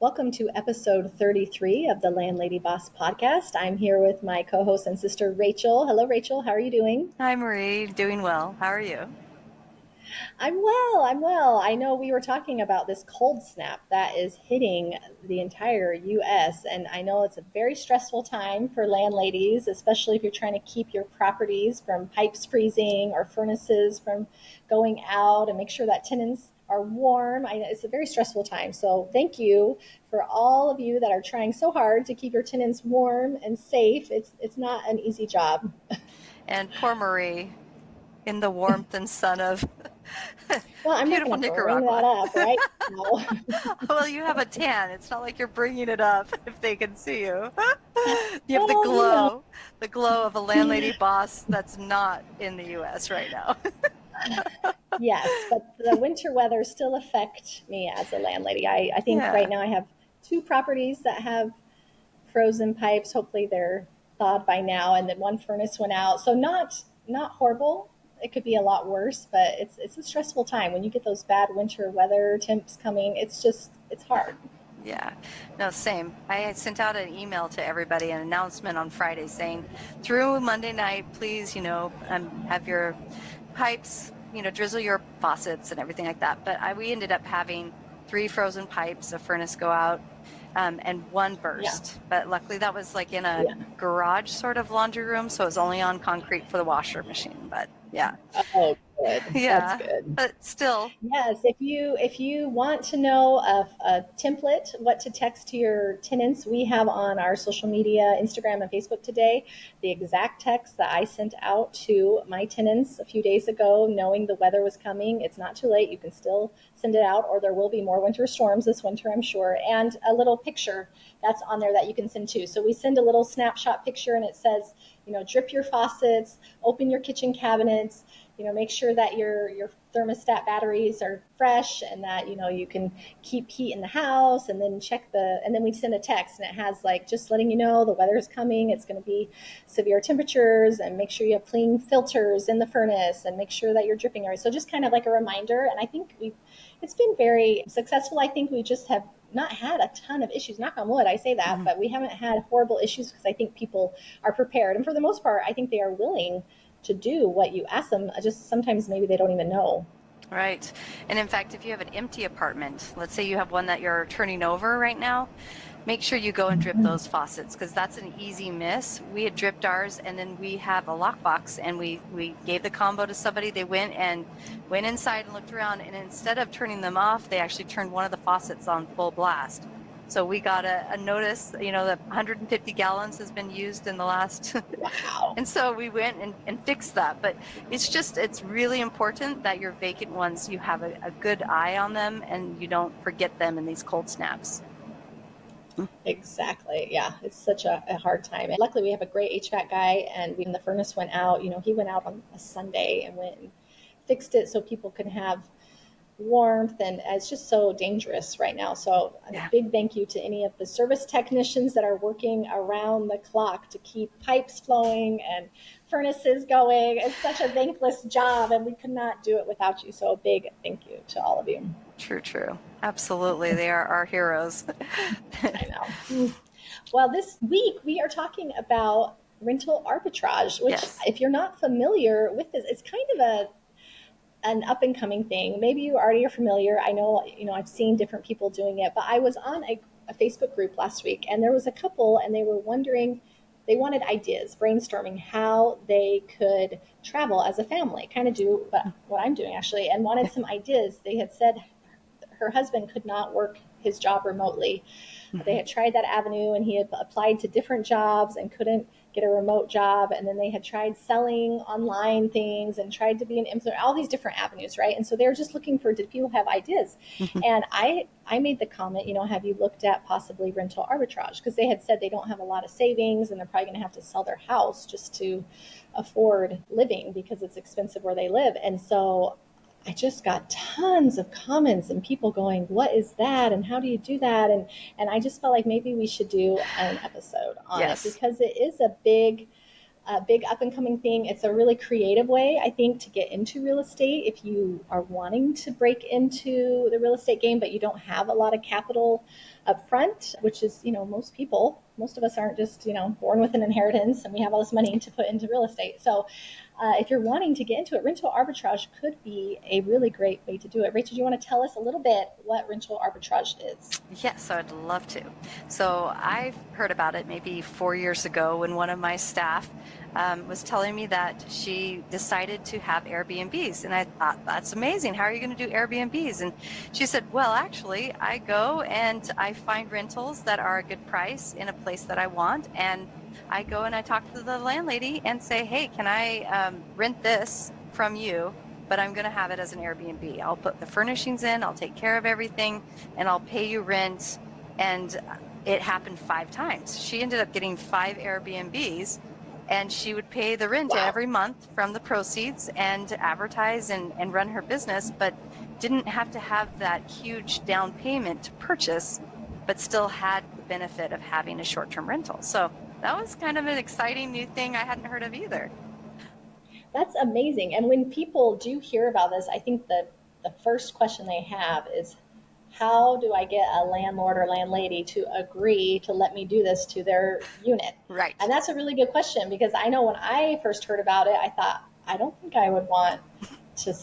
Welcome to episode 33 of the Landlady Boss podcast. I'm here with my co-host and sister, Rachel. Hello, Rachel. How are you doing? Hi, Marie. Doing well. How are you? I'm well. I know we were talking about this cold snap that is hitting the entire US, and I know it's a very stressful time for landladies, especially if you're trying to keep your properties from pipes freezing or furnaces from going out and make sure that tenants are warm. It's a very stressful time. So thank you for all of you that are trying so hard to keep your tenants warm and safe. It's not an easy job. And poor Marie in the warmth and sun of Well, I'm not beautiful going to bring that Nicaragua. up right now. Well, you have a tan. It's not like you're bringing it up if they can see you. You have Well, you know. the glow of a landlady boss that's not in the US right now. Yes, but the winter weather still affect me as a landlady. I think right Yeah. now I have two properties that have frozen pipes. Hopefully they're thawed by now, and then one furnace went out. So not horrible. It could be a lot worse, but it's a stressful time when you get those bad winter weather temps coming. It's hard. Yeah, no, same. I sent out an email to everybody, an announcement on Friday saying, through Monday night, please, have your pipes, drizzle your faucets and everything like that. But we ended up having three frozen pipes, a furnace go out, and one Yeah, burst. But luckily that was like in a yeah. garage sort of laundry room, so it was only on concrete for the washer machine. But yeah, Oh, good. That's yeah, good. but still, Yes, if you want to know a template, what to text to your tenants, we have on our social media, Instagram and Facebook today, the exact text that I sent out to my tenants a few days ago, knowing the weather was coming. It's not too late. You can still send it out, or there will be more winter storms this winter, I'm sure. And a little picture that's on there that you can send too. So we send a little snapshot picture, and it says, drip your faucets, open your kitchen cabinets, make sure that your thermostat batteries are fresh and that you can keep heat in the house, and then and then we send a text and it has like just letting you know the weather is coming, it's going to be severe temperatures, and make sure you have clean filters in the furnace and make sure that you're dripping right. So just kind of like a reminder, and I think it's been very successful. I think we just have not had a ton of issues, knock on wood, I say that, mhm. but we haven't had horrible issues because I think people are prepared, and for the most part I think they are willing to do what you ask them. Just sometimes maybe they don't even know. Right. And in fact, if you have an empty apartment, let's say you have one that you're turning over right now, make sure you go and drip those faucets because that's an easy miss. We had dripped ours and then we have a lockbox and we gave the combo to somebody. They went inside and looked around, and instead of turning them off, they actually turned one of the faucets on full blast. So we got a notice, that 150 gallons has been used in the last Wow. and so we went and fixed that. But it's really important that your vacant ones, you have a good eye on them and you don't forget them in these cold snaps. Exactly. Yeah, it's such a hard time. And luckily, we have a great HVAC guy, and when the furnace went out, he went out on a Sunday and went and fixed it so people could have warmth, and it's just so dangerous right now. So a Yeah. big thank you to any of the service technicians that are working around the clock to keep pipes flowing and furnaces going. It's such a thankless job, and we could not do it without you. So a big thank you to all of you. True, true. Absolutely. They are our heroes. I know. Well, this week we are talking about rental arbitrage, which, Yes. if you're not familiar with this, it's kind of an up and coming thing. Maybe you already are familiar. I know, I've seen different people doing it, but I was on a Facebook group last week, and there was a couple, and they were wondering, they wanted ideas, brainstorming how they could travel as a family, kind of do what I'm doing actually, and wanted some ideas. They had said her husband could not work his job remotely. They Mhm. had tried that avenue, and he had applied to different jobs and couldn't get a remote job. And then they had tried selling online things and tried to be an influencer, all these different avenues, right? And so they were just looking for, did people have ideas? Mhm. And I made the comment, have you looked at possibly rental arbitrage? Because they had said they don't have a lot of savings and they're probably going to have to sell their house just to afford living because it's expensive where they live. And so I just got tons of comments and people going, "What is that? And how do you do that?" And I just felt like maybe we should do an episode on it Yes. because it is a big a big up and coming thing. It's a really creative way, I think, to get into real estate if you are wanting to break into the real estate game, but you don't have a lot of capital up front, which is, most of us aren't just, born with an inheritance and we have all this money to put into real estate. So if you're wanting to get into it, rental arbitrage could be a really great way to do it. Rachel, do you want to tell us a little bit what rental arbitrage is? Yes, I'd love to. So I've heard about it maybe 4 years ago when one of my staff was telling me that she decided to have Airbnbs. And I thought, that's amazing. How are you going to do Airbnbs? And she said, well, actually, I go and I find rentals that are a good price in a place that I want. And I go and I talk to the landlady and say, hey, can I rent this from you? But I'm going to have it as an Airbnb. I'll put the furnishings in, I'll take care of everything, and I'll pay you rent. And it happened 5 times. She ended up getting 5 Airbnbs, and she would pay the rent every month from the proceeds and advertise and run her business, but didn't have to have that huge down payment to purchase, but still had the benefit of having a short-term rental. So that was kind of an exciting new thing I hadn't heard of either. That's amazing. And when people do hear about this, I think that the first question they have is, how do I get a landlord or landlady to agree to let me do this to their unit? Right. And that's a really good question, because I know when I first heard about it, I thought, I don't think I would want to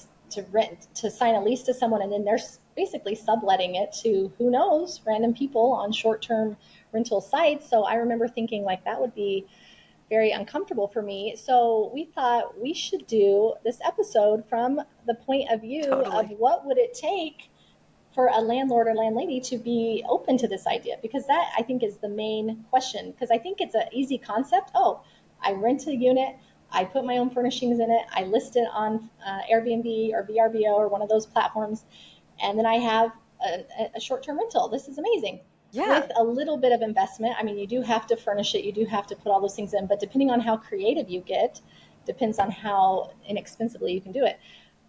sign a lease to someone and then they're basically subletting it to, who knows, random people on short-term rental sites. So I remember thinking, like, that would be very uncomfortable for me. So we thought we should do this episode from the point of view of what would it take for a landlord or landlady to be open to this idea, because that, I think, is the main question. Because I think it's an easy concept. Oh, I rent a unit, I put my own furnishings in it, I list it on Airbnb or VRBO or one of those platforms, and then I have a short-term rental. This is amazing. Yeah. With a little bit of investment. I mean, you do have to furnish it, you do have to put all those things in, but depending on how creative you get, depends on how inexpensively you can do it.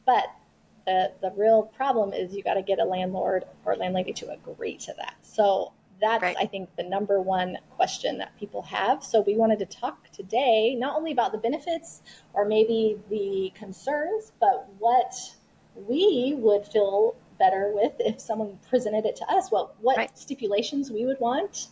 But the real problem is you got to get a landlord or landlady to agree to that. So that's, right, I think, the number one question that people have. So we wanted to talk today not only about the benefits or maybe the concerns, but what we would feel better with if someone presented it to us, what right, stipulations we would want.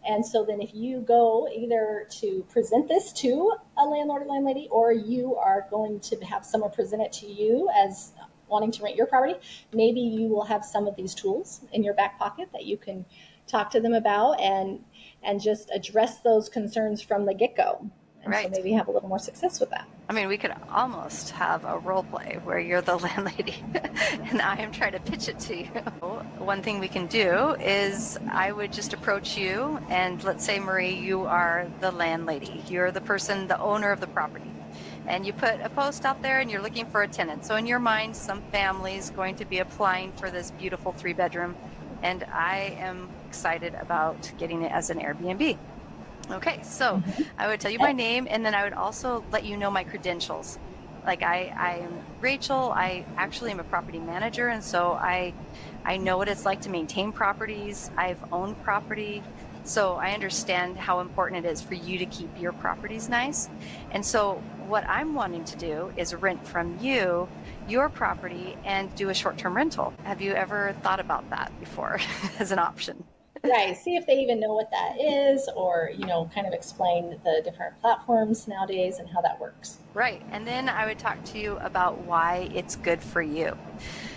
And so then if you go either to present this to a landlord or landlady, or you are going to have someone present it to you as wanting to rent your property, maybe you will have some of these tools in your back pocket that you can talk to them about and just address those concerns from the get-go. And right, so maybe have a little more success with that. I mean, we could almost have a role play where you're the landlady and I am trying to pitch it to you. One thing we can do is I would just approach you and let's say, Marie, you are the landlady. You're the person, the owner of the property. And you put a post out there and you're looking for a tenant. So in your mind, some family is going to be applying for this beautiful 3-bedroom. And I am excited about getting it as an Airbnb. Okay, so I would tell you my name, and then I would also let you know my credentials. Like I am Rachel. I actually am a property manager, and so I know what it's like to maintain properties. I've owned property, so I understand how important it is for you to keep your properties nice. And so what I'm wanting to do is rent from you your property and do a short-term rental. Have you ever thought about that before as an option? Right. See if they even know what that is, or, kind of explain the different platforms nowadays and how that works. Right. And then I would talk to you about why it's good for you.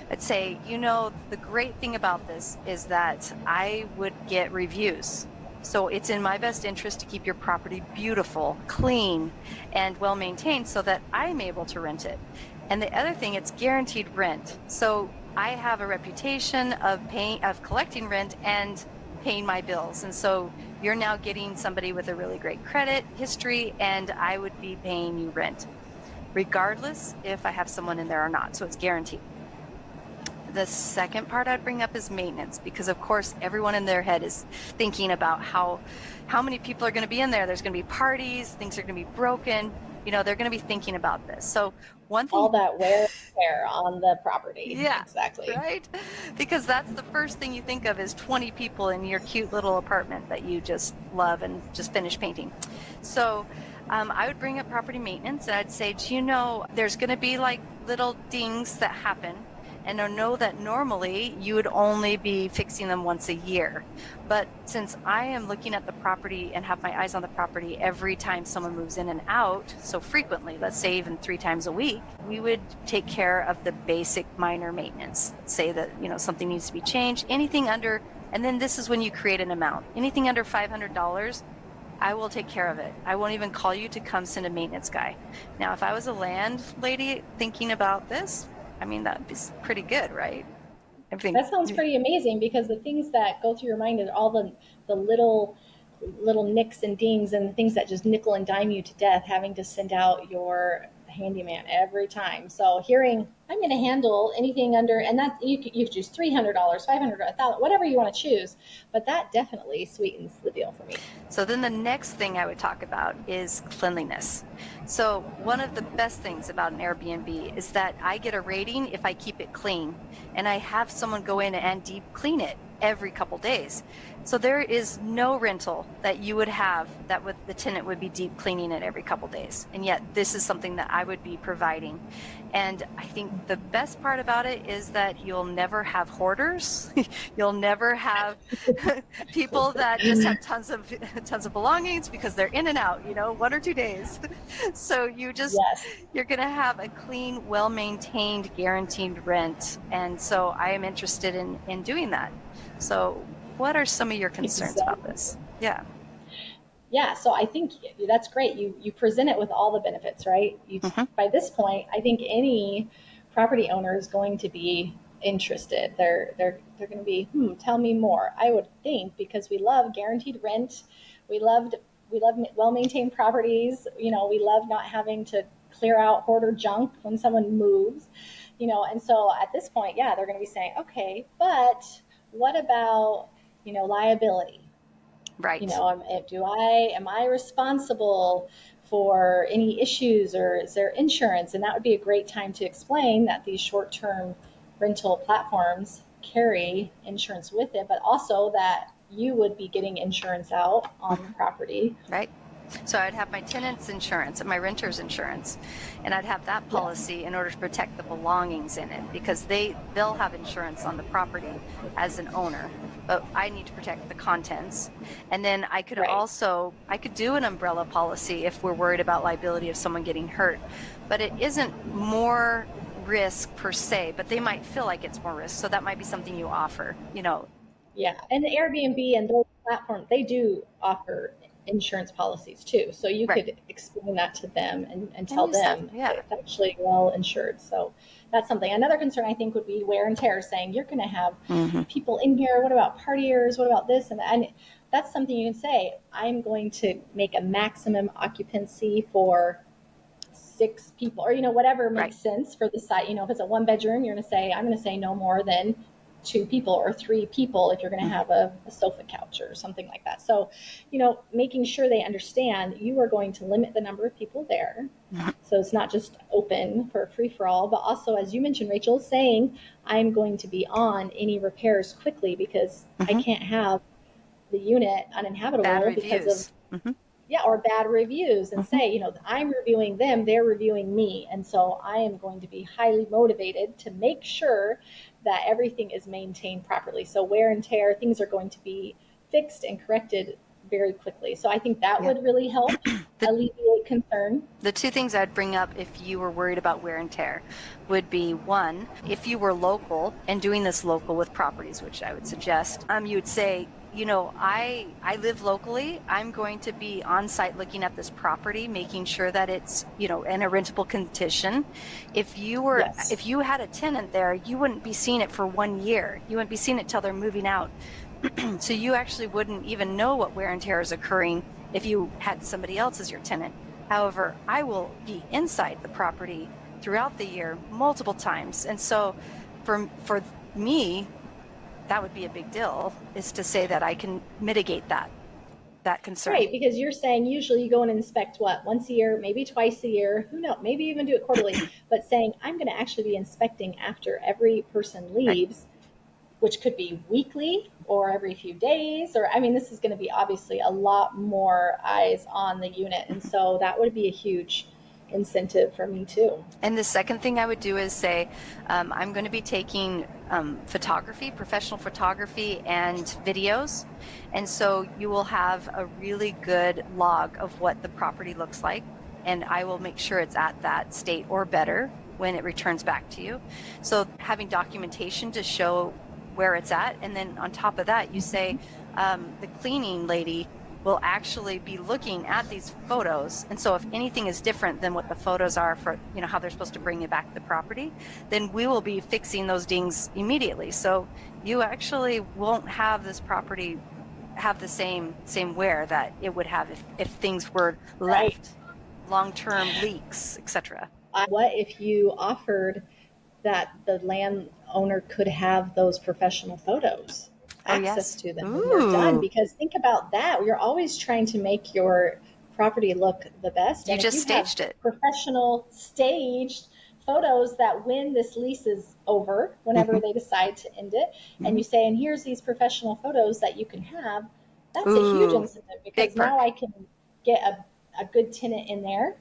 I'd say, the great thing about this is that I would get reviews. So it's in my best interest to keep your property beautiful, clean, and well maintained so that I'm able to rent it. And the other thing, it's guaranteed rent. So I have a reputation of collecting rent and paying my bills. And so you're now getting somebody with a really great credit history, and I would be paying you rent, regardless if I have someone in there or not. So it's guaranteed. The second part I'd bring up is maintenance, because of course everyone in their head is thinking about how many people are going to be in there. There's going to be parties, things are going to be broken. They're going to be thinking about this. So one thing, all that wear and tear on the property. Yeah, exactly. Right? Because that's the first thing you think of is 20 people in your cute little apartment that you just love and just finished painting. So I would bring up property maintenance and I'd say, do you know there's going to be like little dings that happen? And I know that normally you would only be fixing them once a year. But since I am looking at the property and have my eyes on the property every time someone moves in and out so frequently, let's say even 3 times a week, we would take care of the basic minor maintenance. Say that, something needs to be changed, anything under, and then this is when you create an amount. Anything under $500, I will take care of it. I won't even call you to come send a maintenance guy. Now, if I was a landlady thinking about this, that'd be pretty good, right? Everything. That sounds pretty amazing, because the things that go through your mind are all the little nicks and dings and the things that just nickel and dime you to death, having to send out your handyman every time. So hearing, I'm going to handle anything under, and that you could choose $300, $500, $1,000, whatever you want to choose, but that definitely sweetens the deal for me. So then the next thing I would talk about is cleanliness. So one of the best things about an Airbnb is that I get a rating if I keep it clean, and I have someone go in and deep clean it every couple days. So there is no rental that you would have that the tenant would be deep cleaning it every couple days. And yet this is something that I would be providing. And I think the best part about it is that you'll never have hoarders. You'll never have people that just have tons of belongings because they're in and out, 1 or 2 days. So you're going to have a clean, well-maintained, guaranteed rent. And so I am interested in doing that. So what are some of your concerns about this? Yeah. Yeah, so I think that's great. You present it with all the benefits, right? By this point, I think any property owner is going to be interested. They're going to be, tell me more. I would think, because we love guaranteed rent. We love well-maintained properties. We love not having to clear out hoarder junk when someone moves, and so at this point, yeah, they're going to be saying, okay, but what about, liability? Right. Am I responsible for any issues, or is there insurance? And that would be a great time to explain that these short-term rental platforms carry insurance with it, but also that you would be getting insurance out on the property. Right. So I'd have my tenant's insurance and my renter's insurance, and I'd have that policy in order to protect the belongings in it, because they'll have insurance on the property as an owner, but I need to protect the contents. And then I could I could do an umbrella policy if we're worried about liability of someone getting hurt, but it isn't more risk per se, but they might feel like it's more risk. So that might be something you offer, Yeah. And the Airbnb and those platforms, they do offer insurance policies too. So you could explain that to them and tell them it's actually well insured. So that's something. Another concern, I think, would be wear and tear, saying you're going to have people in here. What about partiers? What about this and that? And that's something you can say, I'm going to make a maximum occupancy for 6 people, or, whatever makes sense for the site. If it's a 1-bedroom, I'm going to say no more than 2 people or 3 people if you're going to have a sofa couch or something like that. So, making sure they understand you are going to limit the number of people there. So it's not just open for a free-for-all, but also, as you mentioned, Rachel, saying I'm going to be on any repairs quickly, because I can't have the unit uninhabitable because of or bad reviews, and say, I'm reviewing them, they're reviewing me. And so I am going to be highly motivated to make sure that everything is maintained properly. So wear and tear, things are going to be fixed and corrected very quickly. So I think that would really help alleviate concern. The 2 things I'd bring up if you were worried about wear and tear would be, 1, if you were local and doing this local with properties, which I would suggest, you would say, I live locally. I'm going to be on site looking at this property, making sure that it's, in a rentable condition. If you had a tenant there, you wouldn't be seeing it for 1 year. You wouldn't be seeing it till they're moving out. So you actually wouldn't even know what wear and tear is occurring if you had somebody else as your tenant. However, I will be inside the property throughout the year multiple times. And so for me, that would be a big deal, is to say that I can mitigate that concern. Right, because you're saying usually you go and inspect once a year, maybe twice a year, who knows, maybe even do it quarterly, but saying I'm going to actually be inspecting after every person leaves. which could be weekly or every few days, or I mean, this is going to be obviously a lot more eyes on the unit. And so that would be a huge incentive for me too. And the second thing I would do is say, I'm going to be taking photography, professional photography, and videos. And so you will have a really good log of what the property looks like. And I will make sure it's at that state or better when it returns back to you. So having documentation to show where it's at. And then on top of that, you say, the cleaning lady will actually be looking at these photos. And so if anything is different than what the photos are for, you know, how they're supposed to bring you back the property, then we will be fixing those dings immediately. So you actually won't have this property have the same wear that it would have if things were left, long-term leaks, etc. What if you offered that the landowner could have those professional photos? Access to them when you're done, because think about that. You're always trying to make your property look the best. You just staged it. Professional staged photos that when this lease is over, whenever they decide to end it, and you say, and here's these professional photos that you can have, that's a huge incentive, because now I can get a good tenant in there,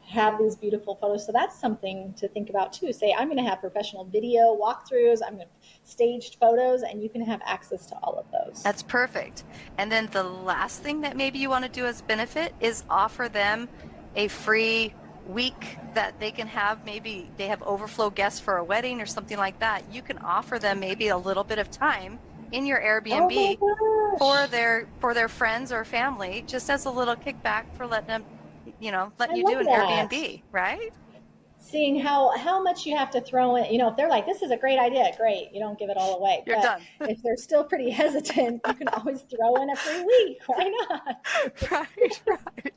have these beautiful photos. So that's something to think about too. Say, I'm going to have professional video walkthroughs, I'm going to staged photos, and you can have access to all of those. That's perfect. And then the last thing that maybe you want to do as benefit is offer them a free week that they can have. Maybe they have overflow guests for a wedding or something like that. You can offer them maybe a little bit of time in your Airbnb for their friends or family, just as a little kickback for letting them, you know, letting you do an Airbnb, right? Seeing how much you have to throw in, you know, if they're like, this is a great idea, great, you don't give it all away. You're done. If they're still pretty hesitant, you can always throw in a free week. Why not? Right.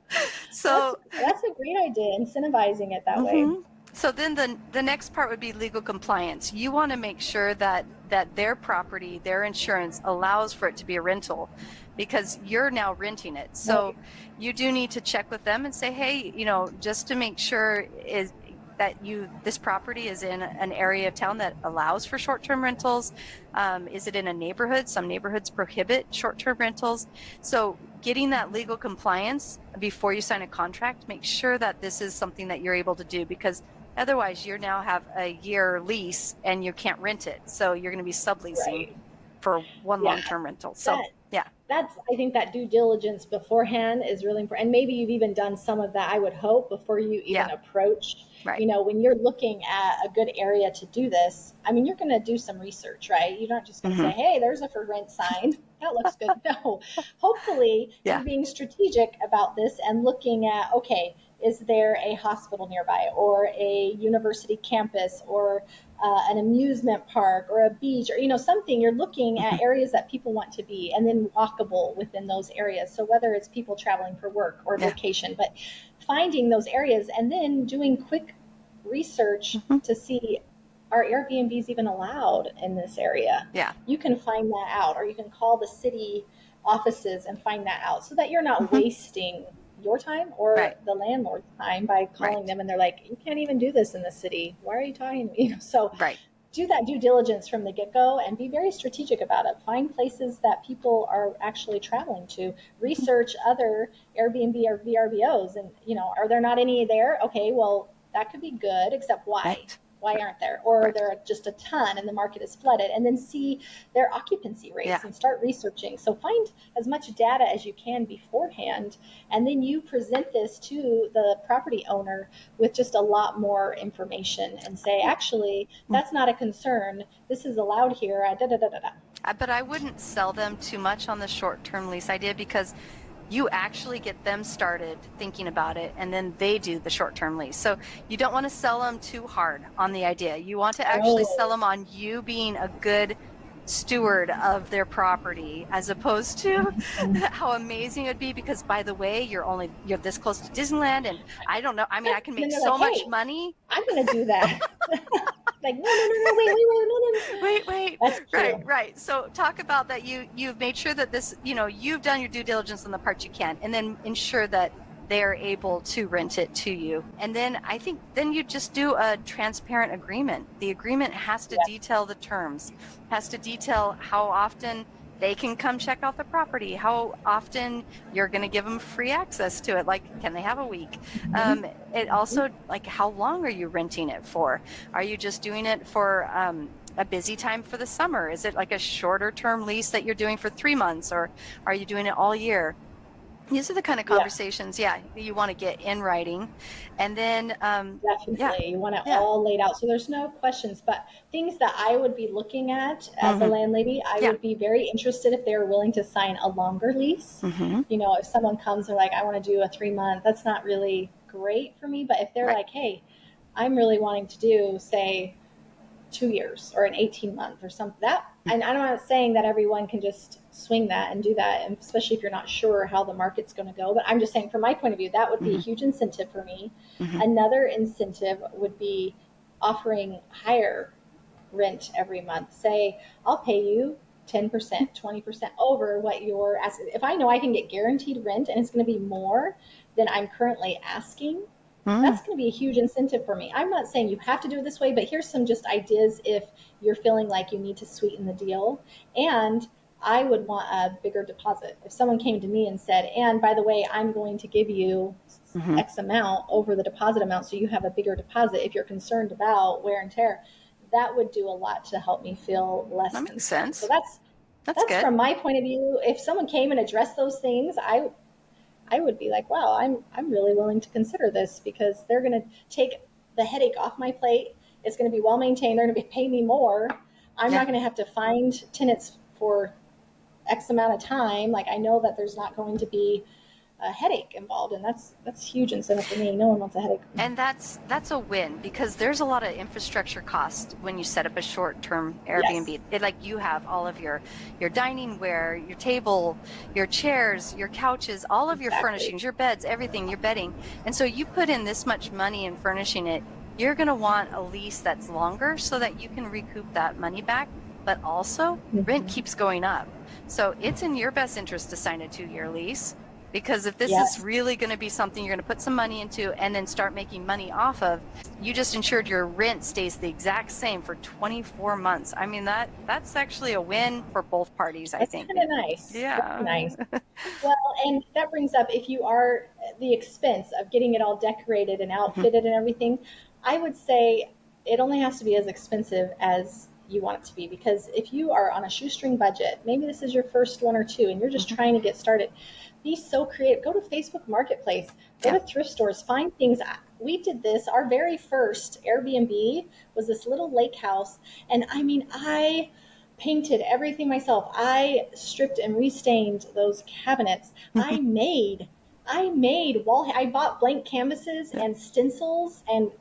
So that's a great idea, incentivizing it that way. So then the next part would be legal compliance. You want to make sure that their property, their insurance allows for it to be a rental, because you're now renting it. So you do need to check with them and say, hey, you know, just to make sure is that this property is in an area of town that allows for short-term rentals. Is it in a neighborhood? Some neighborhoods prohibit short-term rentals. So getting that legal compliance before you sign a contract, make sure that this is something that you're able to do, because otherwise you now have a year lease and you can't rent it. So you're going to be subleasing for one long-term rental. So I think that due diligence beforehand is really important. And maybe you've even done some of that, I would hope, before you even approach. You know, when you're looking at a good area to do this, I mean, you're going to do some research, right? You're not just going to say, hey, there's a for rent sign. That looks good. No, hopefully you're being strategic about this and looking at, okay, is there a hospital nearby, or a university campus, or an amusement park, or a beach, or, you know, something. You're looking at areas that people want to be, and then walkable within those areas. So whether it's people traveling for work or vacation, but finding those areas and then doing quick research to see, are Airbnbs even allowed in this area? You can find that out, or you can call the city offices and find that out, so that you're not wasting your time or the landlord's time by calling them and they're like, you can't even do this in the city. Why are you talking to me? You know, so do that due diligence from the get-go and be very strategic about it. Find places that people are actually traveling to. Research other Airbnb or VRBOs, and, you know, are there not any there? Okay, well, that could be good, except why? Why aren't there? Or there are just a ton and the market is flooded. And then see their occupancy rates and start researching. So find as much data as you can beforehand, and then you present this to the property owner with just a lot more information and say, actually, that's not a concern. This is allowed here. But I wouldn't sell them too much on the short-term lease idea, because you actually get them started thinking about it, and then they do the short-term lease. So you don't want to sell them too hard on the idea. You want to actually sell them on you being a good steward of their property, as opposed to how amazing it would be, because, by the way, you're this close to Disneyland, and I don't know, I mean, I can make so much money. I'm going to do that. Like, wait. Right. So talk about that. You've made sure that this, you know, you've done your due diligence on the part you can, and then ensure that they're able to rent it to you. And then I think then you just do a transparent agreement. The agreement has to detail the terms, has to detail how often they can come check out the property, how often you're going to give them free access to it. Like, can they have a week? It also, like, how long are you renting it for? Are you just doing it for a busy time for the summer? Is it like a shorter term lease that you're doing for 3 months, or are you doing it all year? These are the kind of conversations, you want to get in writing. And then, Definitely. You want it all laid out. So there's no questions, but things that I would be looking at as a landlady, I would be very interested if they're willing to sign a longer lease. You know, if someone comes and like, I want to do a 3-month, that's not really great for me. But if they're like, hey, I'm really wanting to do, say, 2 years or an 18-month or something, that, and I'm not saying that everyone can just swing that and do that, and especially if you're not sure how the market's going to go, but I'm just saying from my point of view, that would be a huge incentive for me. Another incentive would be offering higher rent every month. Say, I'll pay you 10%, 20% over what you're asking. If I know I can get guaranteed rent and it's going to be more than I'm currently asking, that's going to be a huge incentive for me. I'm not saying you have to do it this way, but here's some just ideas if you're feeling like you need to sweeten the deal. And I would want a bigger deposit. If someone came to me and said, and by the way, I'm going to give you X amount over the deposit amount so you have a bigger deposit if you're concerned about wear and tear, that would do a lot to help me feel less concerned. Makes sense. So that's good. From my point of view. If someone came and addressed those things, I would be like, wow, I'm really willing to consider this, because they're going to take the headache off my plate. It's going to be well maintained. They're going to pay me more. I'm not going to have to find tenants for X amount of time. Like, I know that there's not going to be a headache involved, and that's huge incentive for me. No one wants a headache. And that's a win, because there's a lot of infrastructure cost when you set up a short-term Airbnb. It, like, you have all of your dining ware, your table, your chairs, your couches, all of your furnishings, your beds, everything, your bedding. And so you put in this much money in furnishing it, you're going to want a lease that's longer so that you can recoup that money back. But also, rent keeps going up. So it's in your best interest to sign a 2-year lease. Because if this is really going to be something you're going to put some money into and then start making money off of, you just ensured your rent stays the exact same for 24 months. I mean, that's actually a win for both parties, I think. That's kind of nice. Yeah. Nice. Well, and that brings up, if you are the expense of getting it all decorated and outfitted and everything, I would say it only has to be as expensive as you want it to be. Because if you are on a shoestring budget, maybe this is your first 1 or 2 and you're just trying to get started, be so creative. Go to Facebook Marketplace, go to thrift stores, find things. We did this. Our very first Airbnb was this little lake house. And I mean, I painted everything myself. I stripped and restained those cabinets. I made I bought blank canvases and stencils, and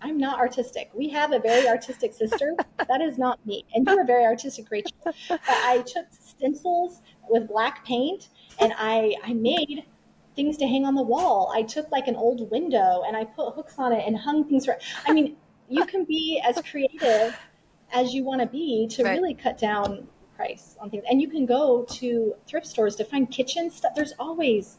I'm not artistic. We have a very artistic sister. That is not me. And you're a very artistic, Rachel. But I took stencils with black paint, and I made things to hang on the wall. I took like an old window and I put hooks on it and hung things. I mean, you can be as creative as you want to be to really cut down price on things. And you can go to thrift stores to find kitchen stuff. There's always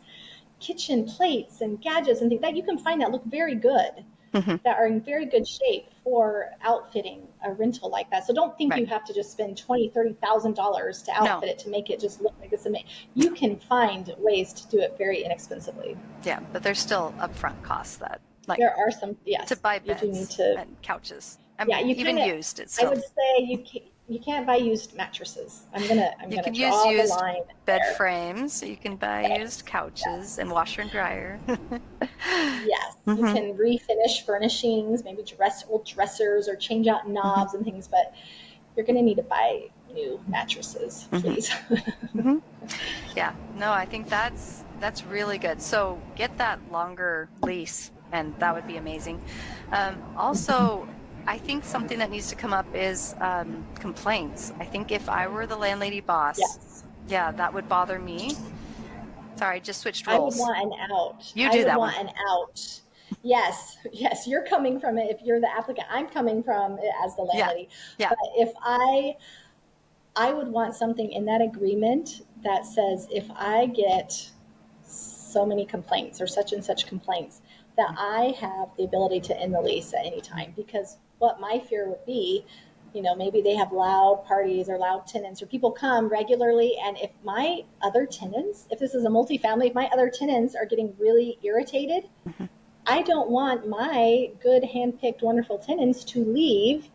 kitchen plates and gadgets and things that you can find that look very good. That are in very good shape for outfitting a rental like that. So don't think you have to just spend $20,000-$30,000 to outfit it to make it just look like it's amazing. You can find ways to do it very inexpensively. Yeah, but there's still upfront costs that, like, there are some, to buy beds and couches. I mean, you even used. It's still, I would say you can't buy used mattresses. I'm gonna draw the line. Bed frames. You can buy used couches and washer and dryer. Yes, you can refinish furnishings, maybe old dressers or change out knobs and things, but you're going to need to buy new mattresses, please. Yeah, no, I think that's really good. So get that longer lease, and that would be amazing. Also, I think something that needs to come up is complaints. I think if I were the landlady boss, that would bother me. Sorry, I just switched roles. I would want an out. You do that I would one. want an out. Yes, you're coming from it. If you're the applicant, I'm coming from it as the landlady. Yeah. But if I would want something in that agreement that says if I get so many complaints or such and such complaints, that I have the ability to end the lease at any time. Because what my fear would be, maybe they have loud parties or loud tenants, or people come regularly. And if my other tenants, if this is a multifamily, if my other tenants are getting really irritated, I don't want my good, hand-picked, wonderful tenants to leave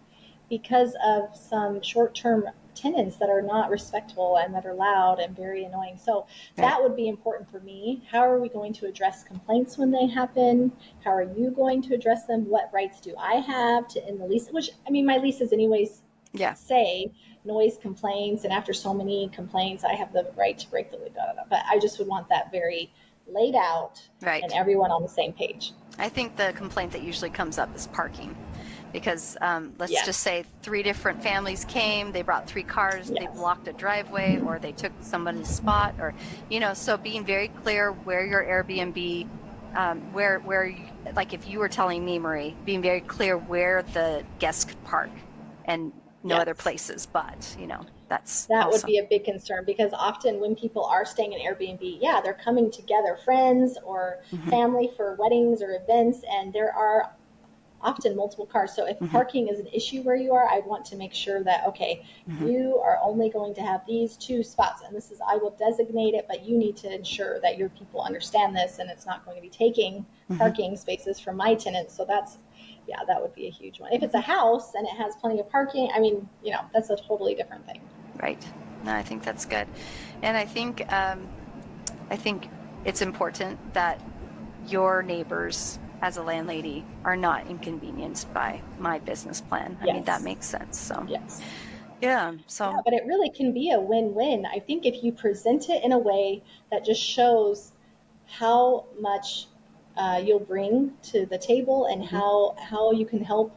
because of some short-term tenants that are not respectful and that are loud and very annoying. So that would be important for me. How are we going to address complaints when they happen? How are you going to address them? What rights do I have to end the lease? Which, I mean, my leases anyways say noise complaints, and after so many complaints, I have the right to break the lease. But I just would want that very laid out and everyone on the same page. I think the complaint that usually comes up is parking. Because let's just say 3 different families came, they brought 3 cars, they blocked a driveway, or they took somebody's spot, or, so being very clear where your Airbnb, where like if you were telling me, Marie, being very clear where the guests could park and no other places, but, that would be a big concern, because often when people are staying in Airbnb, they're coming together, friends or family, for weddings or events, and there are often multiple cars. So if parking is an issue where you are, I want to make sure that, okay, you are only going to have these 2 spots, and this is, I will designate it, but you need to ensure that your people understand this, and it's not going to be taking parking spaces from my tenants. So that's, that would be a huge one. If it's a house and it has plenty of parking, I mean, that's a totally different thing. Right. No, I think that's good. And I think it's important that your neighbors as a landlady are not inconvenienced by my business plan. I mean, that makes sense. So but it really can be a win-win. I think if you present it in a way that just shows how much you'll bring to the table, and how you can help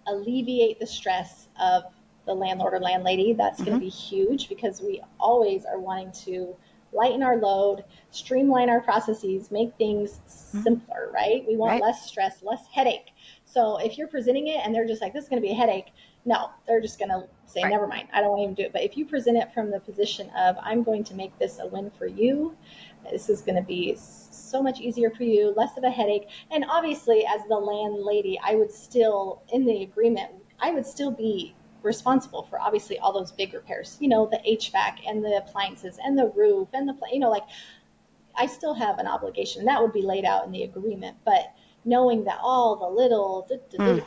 alleviate the stress of the landlord or landlady, that's going to be huge, because we always are wanting to lighten our load, streamline our processes, make things simpler, right? We want less stress, less headache. So if you're presenting it and they're just like, this is going to be a headache, no, they're just going to say, never mind, I don't want to even do it. But if you present it from the position of, I'm going to make this a win for you, this is going to be so much easier for you, less of a headache. And obviously, as the landlady, I would still, in the agreement, I would still be responsible for obviously all those big repairs, the HVAC and the appliances and the roof and like I still have an obligation, and that would be laid out in the agreement. But knowing that all the little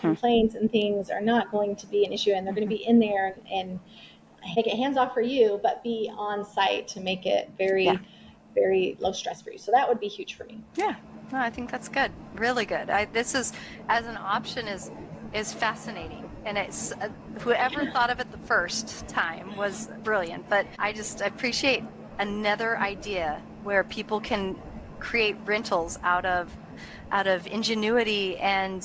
complaints and things are not going to be an issue, and they're going to be in there and take it hands off for you, but be on site to make it very, very low stress for you. So that would be huge for me. Yeah, no, I think that's good. Really good. This is, as an option, is fascinating. And it's whoever thought of it the first time was brilliant. But I just appreciate another idea where people can create rentals out of ingenuity and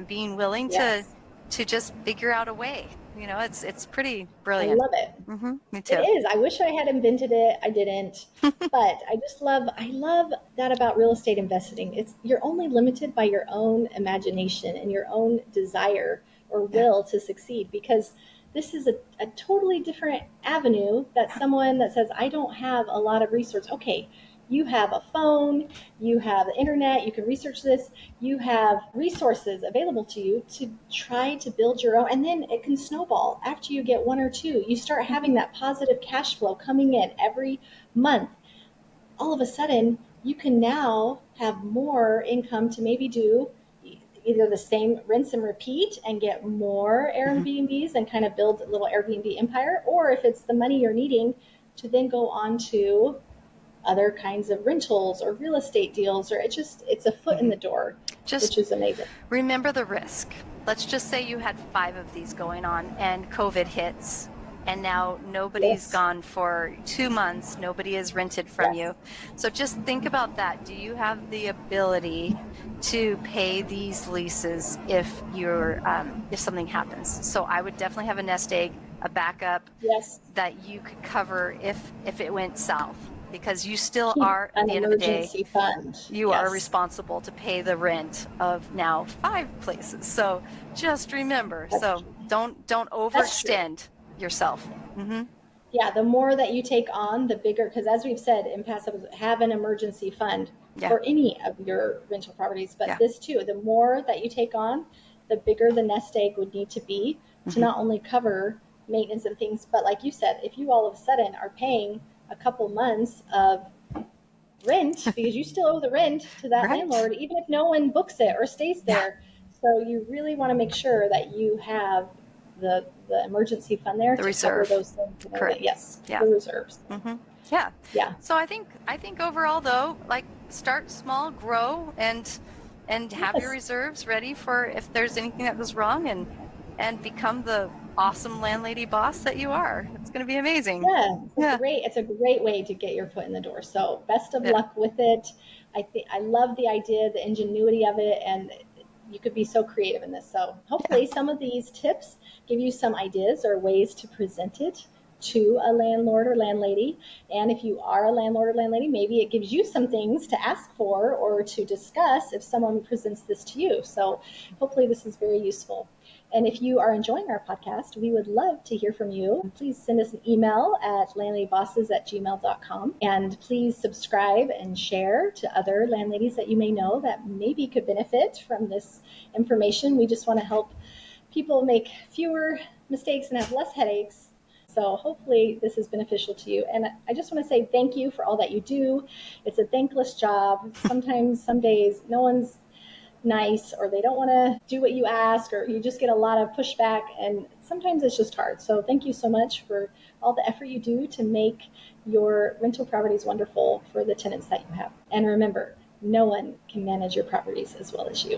being willing to just figure out a way. It's pretty brilliant. I love it. Me too. It is. I wish I had invented it. I didn't. But I love that about real estate investing. You're only limited by your own imagination and your own desire or will to succeed, because this is a totally different avenue that someone that says, I don't have a lot of resources. Okay, you have a phone, you have the internet, you can research this, you have resources available to you to try to build your own, and then it can snowball. After you get 1 or 2, you start having that positive cash flow coming in every month. All of a sudden, you can now have more income to maybe do either the same rinse and repeat and get more Airbnbs and kind of build a little Airbnb empire, or if it's the money you're needing to then go on to other kinds of rentals or real estate deals, or it's a foot in the door, which is amazing. Remember the risk. Let's just say you had 5 of these going on and COVID hits, and now nobody's gone for 2 months, nobody is rented from you. So just think about that. Do you have the ability to pay these leases if something happens? So I would definitely have a nest egg, a backup that you could cover if it went south, because you still are, at the end of the day, you are responsible to pay the rent of now 5 places. So just remember, don't overextend yourself. Yeah, the more that you take on, the bigger, because as we've said in past episodes, have an emergency fund Yeah. for any of your rental properties. But Yeah. this too, the more that you take on, the bigger the nest egg would need to be to not only cover maintenance and things, but like you said, if you all of a sudden are paying a couple months of rent, because you still owe the rent to that Right. landlord, even if no one books it or stays Yeah. there. So you really want to make sure that you have the emergency fund there The to cover reserve. those things and everything. Correct. Yes, Yeah. the reserves. Yeah. Yeah. So I think overall though, like start small, grow, and have your Yes. reserves ready for if there's anything that goes wrong, and become the awesome landlady boss that you are. It's going to be amazing. Yeah, Yeah. it's a great way to get your foot in the door. So best of Yeah. luck with it. I love the idea, the ingenuity of it, and you could be so creative in this. So hopefully some of these tips give you some ideas or ways to present it to a landlord or landlady. And if you are a landlord or landlady, maybe it gives you some things to ask for or to discuss if someone presents this to you. So hopefully this is very useful. And if you are enjoying our podcast, we would love to hear from you. Please send us an email at landladybosses@gmail.com. And please subscribe and share to other landladies that you may know that maybe could benefit from this information. We just want to help people make fewer mistakes and have less headaches. So hopefully this is beneficial to you. And I just want to say thank you for all that you do. It's a thankless job. Sometimes, some days, no one's nice or they don't want to do what you ask, or you just get a lot of pushback, and sometimes it's just hard. So thank you so much for all the effort you do to make your rental properties wonderful for the tenants that you have. And remember, no one can manage your properties as well as you.